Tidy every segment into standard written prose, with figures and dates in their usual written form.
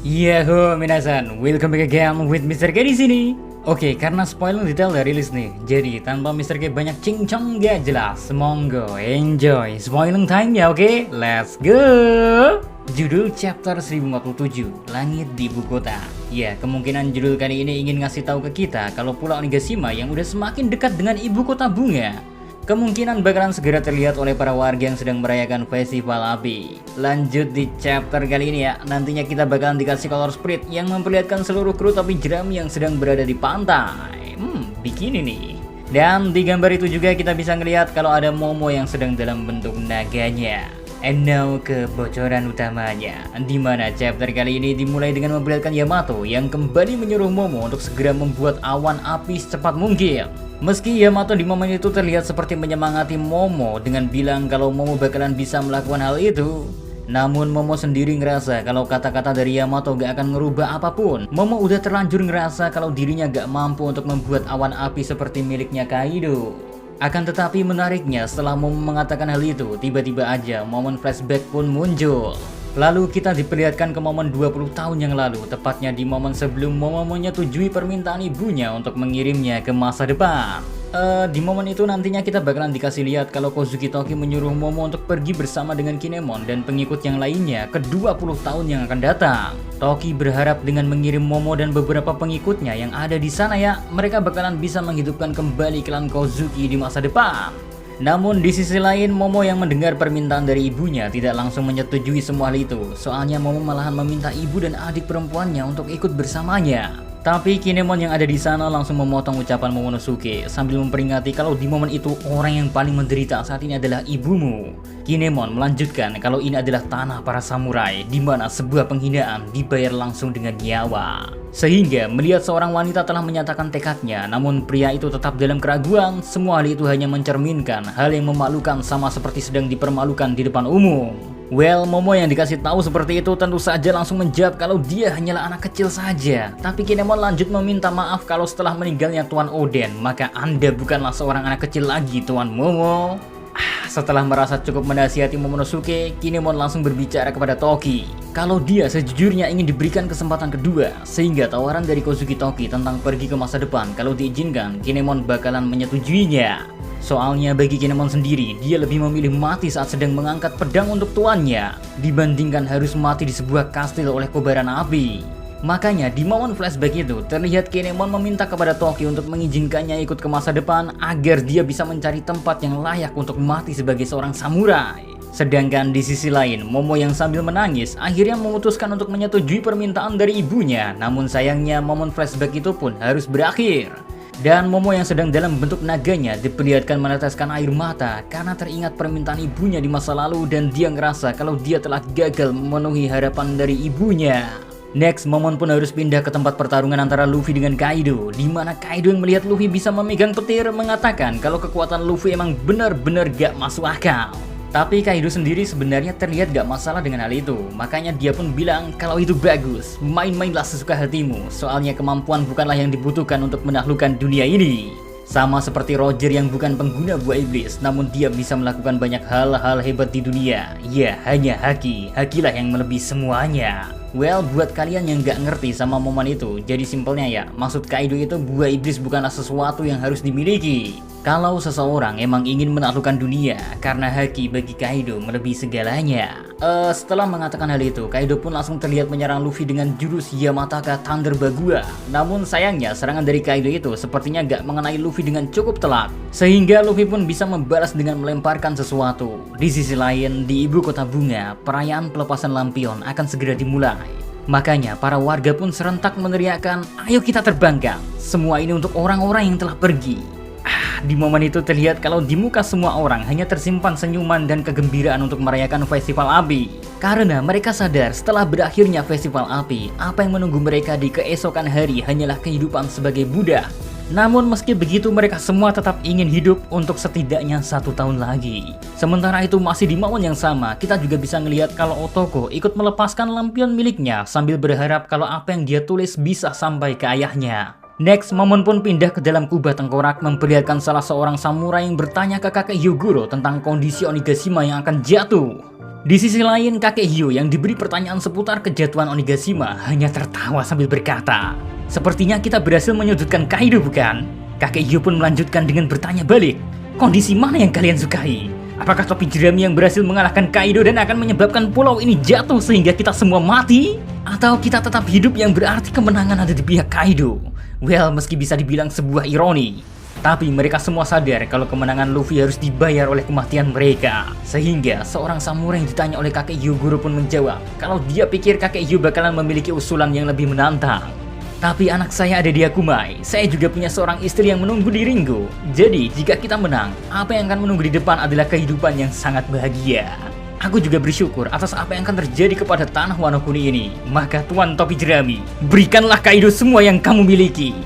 Yahoo minasan, welcome back again with Mr. K di sini. Oke, karena spoiler detail udah rilis nih, jadi tanpa Mr. K banyak cincong gak jelas, monggo enjoy spoiling time ya, oke? Let's go! Judul chapter 1047, Langit di Ibu Kota. Ya, kemungkinan judul kali ini ingin ngasih tahu ke kita kalau Pulau Onigashima yang udah semakin dekat dengan ibu kota bunga kemungkinan bakalan segera terlihat oleh para warga yang sedang merayakan festival api. Lanjut di chapter kali ini ya, nantinya kita bakalan dikasih color sprite yang memperlihatkan seluruh kru topi jerami yang sedang berada di pantai. Begini nih. Dan di gambar itu juga kita bisa ngelihat kalau ada Momo yang sedang dalam bentuk naganya. And now ke bocoran utamanya, dimana chapter kali ini dimulai dengan memperlihatkan Yamato yang kembali menyuruh Momo untuk segera membuat awan api secepat mungkin. Meski Yamato di momen itu terlihat seperti menyemangati Momo dengan bilang kalau Momo bakalan bisa melakukan hal itu, namun Momo sendiri ngerasa kalau kata-kata dari Yamato gak akan ngerubah apapun. Momo udah terlanjur ngerasa kalau dirinya gak mampu untuk membuat awan api seperti miliknya Kaido. Akan tetapi menariknya, setelah Momo mengatakan hal itu, tiba-tiba aja momen flashback pun muncul. Lalu kita diperlihatkan ke momen 20 tahun yang lalu, tepatnya di momen sebelum Momo menyetujui permintaan ibunya untuk mengirimnya ke masa depan. Di momen itu nantinya kita bakalan dikasih lihat kalau Kozuki Toki menyuruh Momo untuk pergi bersama dengan Kinemon dan pengikut yang lainnya ke 20 tahun yang akan datang. Toki berharap dengan mengirim Momo dan beberapa pengikutnya yang ada di sana ya, mereka bakalan bisa menghidupkan kembali klan Kozuki di masa depan. Namun di sisi lain, Momo yang mendengar permintaan dari ibunya tidak langsung menyetujui semua hal itu. Soalnya Momo malahan meminta ibu dan adik perempuannya untuk ikut bersamanya. Tapi Kinemon yang ada di sana langsung memotong ucapan Momonosuke sambil memperingati kalau di momen itu orang yang paling menderita saat ini adalah ibumu. Kinemon melanjutkan kalau ini adalah tanah para samurai, di mana sebuah penghinaan dibayar langsung dengan nyawa. Sehingga melihat seorang wanita telah menyatakan tekadnya, namun pria itu tetap dalam keraguan, semua hal itu hanya mencerminkan hal yang memalukan sama seperti sedang dipermalukan di depan umum. Well, Momo yang dikasih tahu seperti itu tentu saja langsung menjawab kalau dia hanyalah anak kecil saja. Tapi Kinemon lanjut meminta maaf kalau setelah meninggalnya Tuan Oden, maka Anda bukanlah seorang anak kecil lagi, Tuan Momo. Setelah merasa cukup menasihati Momonosuke, Kinemon langsung berbicara kepada Toki kalau dia sejujurnya ingin diberikan kesempatan kedua, sehingga tawaran dari Kozuki Toki tentang pergi ke masa depan kalau diizinkan, Kinemon bakalan menyetujuinya. Soalnya bagi Kinemon sendiri, dia lebih memilih mati saat sedang mengangkat pedang untuk tuannya dibandingkan harus mati di sebuah kastil oleh kobaran api. Makanya di momen flashback itu terlihat Kinemon meminta kepada Toki untuk mengizinkannya ikut ke masa depan agar dia bisa mencari tempat yang layak untuk mati sebagai seorang samurai. Sedangkan di sisi lain, Momo yang sambil menangis akhirnya memutuskan untuk menyetujui permintaan dari ibunya. Namun sayangnya momen flashback itu pun harus berakhir. Dan Momo yang sedang dalam bentuk naganya diperlihatkan meneteskan air mata karena teringat permintaan ibunya di masa lalu dan dia ngerasa kalau dia telah gagal memenuhi harapan dari ibunya. Next, Momon pun harus pindah ke tempat pertarungan antara Luffy dengan Kaido, di mana Kaido yang melihat Luffy bisa memegang petir mengatakan kalau kekuatan Luffy emang benar-benar gak masuk akal. Tapi Kaido sendiri sebenarnya terlihat gak masalah dengan hal itu, makanya dia pun bilang kalau itu bagus, main-mainlah sesuka hatimu, soalnya kemampuan bukanlah yang dibutuhkan untuk menaklukkan dunia ini. Sama seperti Roger yang bukan pengguna buah iblis, namun dia bisa melakukan banyak hal-hal hebat di dunia. Ya, hanya Hakilah yang melebihi semuanya. Well, buat kalian yang gak ngerti sama momen itu, jadi simpelnya ya, maksud Kaido itu buah iblis bukanlah sesuatu yang harus dimiliki. Kalau seseorang emang ingin menaklukkan dunia, karena Haki bagi Kaido melebihi segalanya. Setelah mengatakan hal itu, Kaido pun langsung terlihat menyerang Luffy dengan jurus Yamataka Thunder Bagua. Namun sayangnya serangan dari Kaido itu sepertinya gak mengenai Luffy dengan cukup telak, sehingga Luffy pun bisa membalas dengan melemparkan sesuatu. Di sisi lain, di ibu kota bunga, perayaan pelepasan lampion akan segera dimulai. Makanya para warga pun serentak meneriakkan, ayo kita terbangkan. Semua ini untuk orang-orang yang telah pergi. Di momen itu terlihat kalau di muka semua orang hanya tersimpan senyuman dan kegembiraan untuk merayakan festival api. Karena mereka sadar setelah berakhirnya festival api, apa yang menunggu mereka di keesokan hari hanyalah kehidupan sebagai budak. Namun meski begitu mereka semua tetap ingin hidup untuk setidaknya 1 tahun lagi. Sementara itu masih di momen yang sama, kita juga bisa ngelihat kalau Otoko ikut melepaskan lampion miliknya sambil berharap kalau apa yang dia tulis bisa sampai ke ayahnya. Next, Momon pun pindah ke dalam kubah tengkorak memperlihatkan salah seorang samurai yang bertanya ke kakek Hyoguro tentang kondisi Onigashima yang akan jatuh. Di sisi lain, kakek Hyo yang diberi pertanyaan seputar kejatuhan Onigashima hanya tertawa sambil berkata, "Sepertinya kita berhasil menyudutkan Kaido, bukan?" Kakek Hyo pun melanjutkan dengan bertanya balik, "Kondisi mana yang kalian sukai? Apakah topi jerami yang berhasil mengalahkan Kaido dan akan menyebabkan pulau ini jatuh sehingga kita semua mati? Atau kita tetap hidup yang berarti kemenangan ada di pihak Kaido?" Well, meski bisa dibilang sebuah ironi, tapi mereka semua sadar kalau kemenangan Luffy harus dibayar oleh kematian mereka. Sehingga seorang samurai yang ditanya oleh kakek Hyogoro pun menjawab kalau dia pikir kakek Hyo bakalan memiliki usulan yang lebih menantang. "Tapi anak saya ada di Akumai, saya juga punya seorang istri yang menunggu di Ringo. Jadi jika kita menang, apa yang akan menunggu di depan adalah kehidupan yang sangat bahagia. Aku juga bersyukur atas apa yang akan terjadi kepada tanah Wano Kuni ini. Maka Tuan Topi Jerami, berikanlah Kaido semua yang kamu miliki."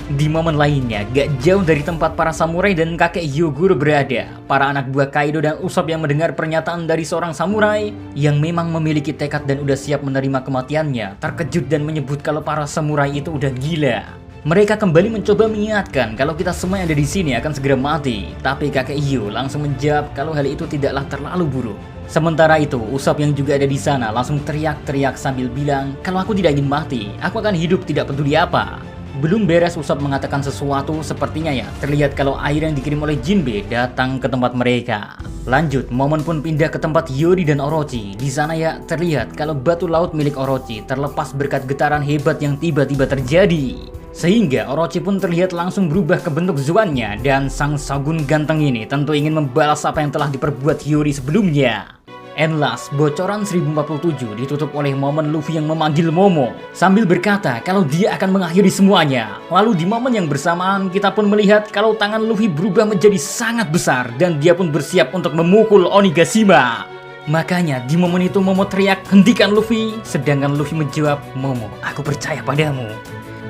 Di momen lainnya, gak jauh dari tempat para samurai dan kakek Hyogoro berada, para anak buah Kaido dan Usopp yang mendengar pernyataan dari seorang samurai yang memang memiliki tekad dan udah siap menerima kematiannya, terkejut dan menyebut kalau para samurai itu udah gila. Mereka kembali mencoba mengingatkan kalau kita semua yang ada di sini akan segera mati, tapi kakek Hyo langsung menjawab kalau hal itu tidaklah terlalu buruk. Sementara itu, Usopp yang juga ada di sana langsung teriak-teriak sambil bilang, "Kalau aku tidak ingin mati, aku akan hidup tidak peduli apa." Belum beres Usopp mengatakan sesuatu, sepertinya ya terlihat kalau air yang dikirim oleh Jinbe datang ke tempat mereka. Lanjut, momen pun pindah ke tempat Hiyori dan Orochi. Di sana ya terlihat kalau batu laut milik Orochi terlepas berkat getaran hebat yang tiba-tiba terjadi. Sehingga Orochi pun terlihat langsung berubah ke bentuk Zoannya, dan sang Shogun ganteng ini tentu ingin membalas apa yang telah diperbuat Hiyori sebelumnya. And last, bocoran 1047 ditutup oleh momen Luffy yang memanggil Momo sambil berkata kalau dia akan mengakhiri semuanya. Lalu di momen yang bersamaan kita pun melihat kalau tangan Luffy berubah menjadi sangat besar dan dia pun bersiap untuk memukul Onigashima. Makanya di momen itu Momo teriak, "Hentikan Luffy!" Sedangkan Luffy menjawab, "Momo, aku percaya padamu."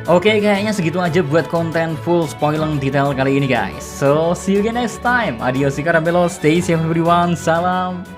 Oke, kayaknya segitu aja buat konten full spoiling detail kali ini guys. So, see you again next time. Adios, Carabello, stay safe everyone, salam.